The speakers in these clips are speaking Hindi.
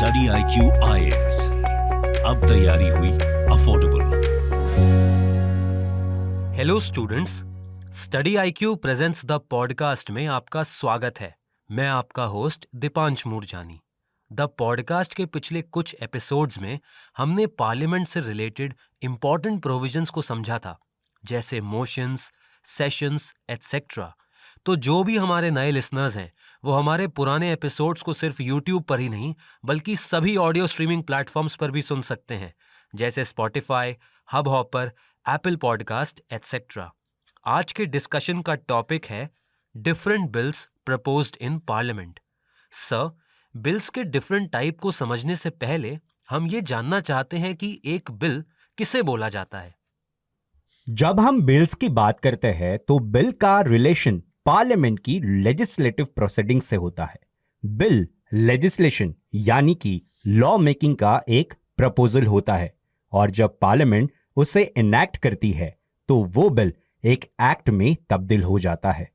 स्टडी IQ IAS, अब तैयारी हुई affordable. Hello students, study IQ presents the podcast में आपका स्वागत है। मैं आपका host Deepansh Moorjani. The podcast के पिछले कुछ एपिसोड्स में हमने पार्लियामेंट से रिलेटेड इंपॉर्टेंट प्रोविजंस को समझा था, जैसे मोशंस, सेशंस एटसेट्रा। तो जो भी हमारे नए लिसनर्स हैं वो हमारे पुराने एपिसोड्स को सिर्फ यूट्यूब पर ही नहीं बल्कि सभी ऑडियो स्ट्रीमिंग प्लेटफॉर्म्स पर भी सुन सकते हैं, जैसे Spotify, Hubhopper, Apple podcast etcetera. आज के डिस्कशन का टॉपिक है different bills proposed in parliament. Sir, bills के डिफरेंट टाइप को समझने से पहले हम ये जानना चाहते हैं कि एक बिल किसे बोला जाता है। जब हम बिल्स की बात करते हैं तो बिल का रिलेशन पार्लियामेंट की लेजिस्लेटिव प्रोसीडिंग से होता है। बिल लेजिस्लेशन यानी कि लॉ मेकिंग का एक प्रपोजल होता है, और जब पार्लियामेंट उसे इनैक्ट करती है तो वो बिल एक एक्ट में तब्दील हो जाता है।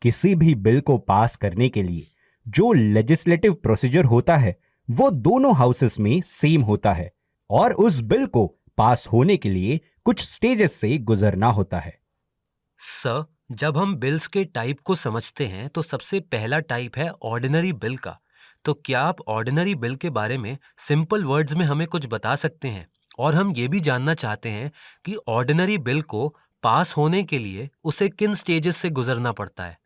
किसी भी बिल को पास करने के लिए जो लेजिस्लेटिव प्रोसीजर होता है वो दोनों हाउसेस में सेम होता है, और उस बिल को पास होने के लिए कुछ स्टेजेस से गुजरना होता है। सर, जब हम बिल्स के टाइप को समझते हैं तो सबसे पहला टाइप है ऑर्डिनरी बिल का। तो क्या आप ऑर्डिनरी बिल के बारे में सिंपल वर्ड्स में हमें कुछ बता सकते हैं? और हम ये भी जानना चाहते हैं कि ऑर्डिनरी बिल को पास होने के लिए उसे किन स्टेजेस से गुजरना पड़ता है।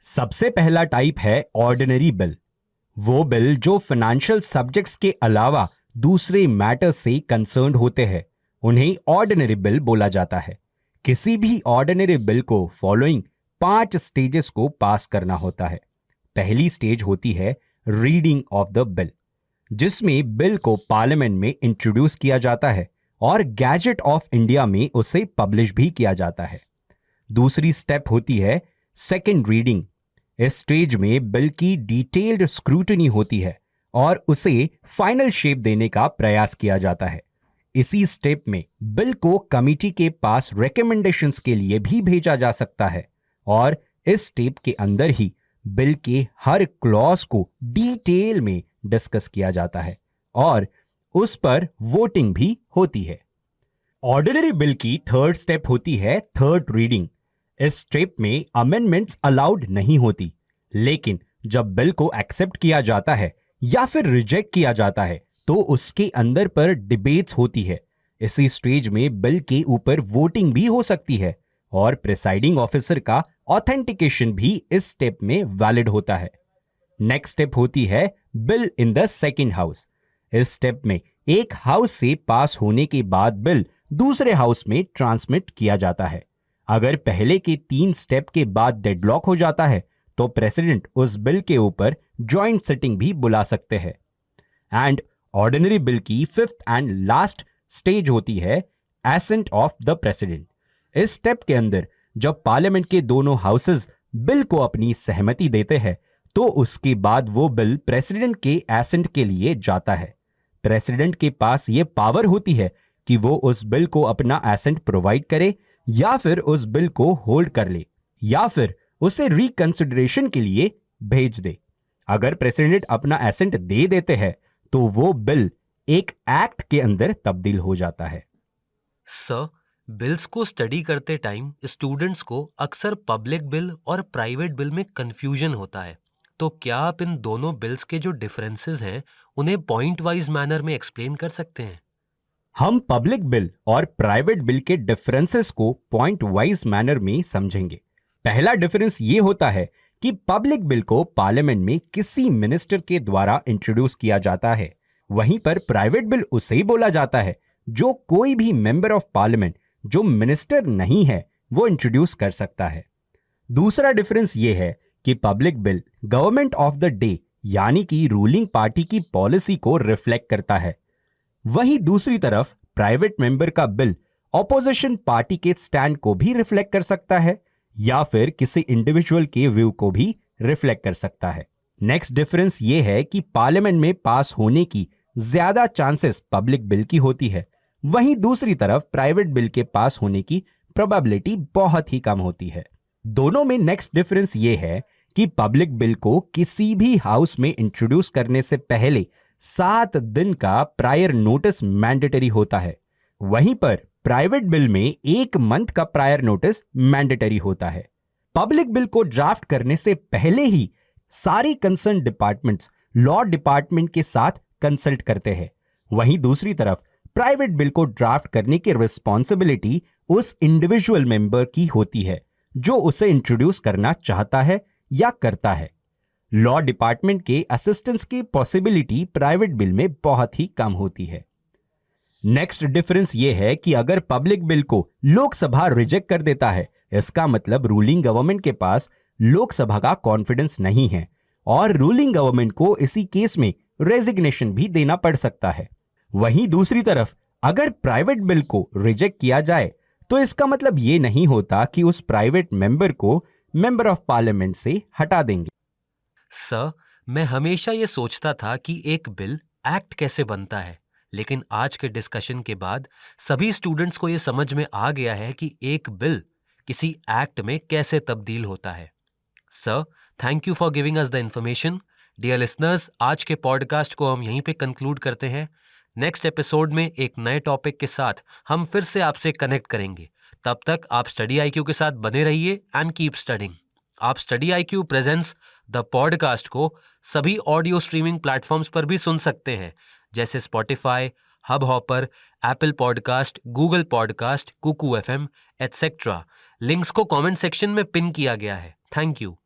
सबसे पहला टाइप है ऑर्डिनरी बिल। वो बिल जो फाइनेंशियल सब्जेक्ट्स के अलावा दूसरे मैटर्स से कंसर्न्ड होते हैं, उन्हें ऑर्डिनरी बिल बोला जाता है। किसी भी ऑर्डिनरी बिल को फॉलोइंग 5 स्टेजेस को पास करना होता है। पहली स्टेज होती है रीडिंग ऑफ द बिल, जिसमें बिल को पार्लियामेंट में इंट्रोड्यूस किया जाता है और गैजेट ऑफ इंडिया में उसे पब्लिश भी किया जाता है। दूसरी स्टेप होती है सेकेंड रीडिंग। इस स्टेज में बिल की डिटेल्ड स्क्रूटनी होती है और उसे फाइनल शेप देने का प्रयास किया जाता है। इसी स्टेप में बिल को कमिटी के पास रिकमेंडेशंस के लिए भी भेजा जा सकता है, और इस स्टेप के अंदर ही बिल के हर क्लॉज को डिटेल में डिस्कस किया जाता है और उस पर वोटिंग भी होती है। ऑर्डिनरी बिल की थर्ड स्टेप होती है थर्ड रीडिंग। इस स्टेप में अमेंडमेंट्स अलाउड नहीं होती, लेकिन जब बिल को एक्सेप्ट किया जाता है या फिर रिजेक्ट किया जाता है तो उसके अंदर पर डिबेट्स होती है। इसी स्टेज में बिल के ऊपर वोटिंग भी हो सकती है और प्रिसाइडिंग ऑफिसर का ऑथेंटिकेशन भी इस स्टेप में वैलिड होता है। नेक्स्ट स्टेप होती है bill in the second house. इस स्टेप में एक हाउस से पास होने के बाद बिल दूसरे हाउस में ट्रांसमिट किया जाता है। अगर पहले के 3 स्टेप के बाद डेडलॉक हो जाता है तो प्रेसिडेंट उस बिल के ऊपर जॉइंट सिटिंग भी बुला सकते हैं। एंड ऑर्डिनरी बिल की फिफ्थ एंड लास्ट स्टेज होती है एसेंट ऑफ द प्रेसिडेंट। इस स्टेप के अंदर जब पार्लियामेंट के दोनों हाउसेस बिल को अपनी सहमति देते हैं तो उसके बाद वो बिल प्रेसिडेंट के एसेंट के लिए जाता है। प्रेसिडेंट के पास ये पावर होती है कि वो उस बिल को अपना एसेंट प्रोवाइड करे या फिर उस बिल को होल्ड कर ले या फिर उसे रिकंसिडरेशन के लिए भेज दे। अगर प्रेसिडेंट अपना एसेंट दे देते हैं तो वो बिल एक एक्ट के अंदर तब्दील हो जाता है। सर, बिल्स को स्टडी करते टाइम स्टूडेंट्स को अक्सर पब्लिक बिल और प्राइवेट बिल में कंफ्यूजन होता है। तो क्या आप इन दोनों बिल्स के जो डिफरेंसेस हैं उन्हें पॉइंट वाइज मैनर में एक्सप्लेन कर सकते हैं? हम पब्लिक बिल और प्राइवेट बिल के डिफरेंसेस को पॉइंट वाइज मैनर में समझेंगे। पहला डिफरेंस ये होता है कि पब्लिक बिल को पार्लियामेंट में किसी मिनिस्टर के द्वारा इंट्रोड्यूस किया जाता है, वहीं पर प्राइवेट बिल उसे ही बोला जाता है जो कोई भी मेंबर ऑफ पार्लियामेंट जो मिनिस्टर नहीं है वो इंट्रोड्यूस कर सकता है। दूसरा डिफरेंस ये है कि public bill government of the day यानी कि रूलिंग पार्टी की पॉलिसी को रिफ्लेक्ट करता है, वहीं दूसरी तरफ प्राइवेट मेंबर का बिल ऑपोजिशन पार्टी के स्टैंड को भी रिफ्लेक्ट कर सकता है या फिर किसी इंडिविजुअल के व्यू को भी रिफ्लेक्ट कर सकता है। नेक्स्ट डिफरेंस ये है कि पार्लियामेंट में पास होने की ज्यादा चांसेस पब्लिक बिल की होती है, वहीं दूसरी तरफ प्राइवेट बिल के पास होने की प्रोबेबिलिटी बहुत ही कम होती है। दोनों में नेक्स्ट डिफरेंस ये है कि पब्लिक बिल को किसी भी हाउस में इंट्रोड्यूस करने से पहले 7 दिन का प्रायर नोटिस मैंडेटरी होता है। वहीं पर प्राइवेट बिल में 1 मंथ का प्रायर नोटिस मैंडेटरी होता है। पब्लिक बिल को ड्राफ्ट करने से पहले ही सारी कंसर्न डिपार्टमेंट्स लॉ डिपार्टमेंट के साथ कंसल्ट करते हैं। वहीं दूसरी तरफ प्राइवेट बिल को ड्राफ्ट करने की रिस्पॉन्सिबिलिटी उस इंडिविजुअल मेंबर की होती है जो उसे इंट्रोड्यूस करना चाहता है या करता है। लॉ डिपार्टमेंट के असिस्टेंस की पॉसिबिलिटी प्राइवेट बिल में बहुत ही कम होती है। नेक्स्ट डिफरेंस यह है कि अगर पब्लिक बिल को लोकसभा रिजेक्ट कर देता है, इसका मतलब रूलिंग गवर्नमेंट के पास लोकसभा का कॉन्फिडेंस नहीं है और रूलिंग गवर्नमेंट को इसी केस में रेजिग्नेशन भी देना पड़ सकता है। वहीं दूसरी तरफ अगर प्राइवेट बिल को रिजेक्ट किया जाए तो इसका मतलब यह नहीं होता कि उस प्राइवेट मेंबर को मेंबर ऑफ पार्लियामेंट से हटा देंगे। सर, मैं हमेशा ये सोचता था कि एक बिल एक्ट कैसे बनता है, लेकिन आज के डिस्कशन के बाद सभी स्टूडेंट्स को ये समझ में आ गया है कि एक बिल किसी एक्ट में कैसे तब्दील होता है। Sir, thank you for giving us the information. Dear listeners, आज के पॉडकास्ट को हम यहीं पे कंक्लूड करते हैं। नेक्स्ट एपिसोड में एक नए टॉपिक के साथ हम फिर से आपसे कनेक्ट करेंगे। तब तक आप स्टडी आईक्यू के साथ बने रहिए एंड कीप स्टडिंग। आप study IQ presents the podcast को सभी ऑडियो स्ट्रीमिंग प्लेटफॉर्म्स पर भी सुन सकते हैं, जैसे Spotify, Hubhopper, Apple podcast, Google podcast, Kuku FM, etcetera. Links को कमेंट सेक्शन में पिन किया गया है। Thank you.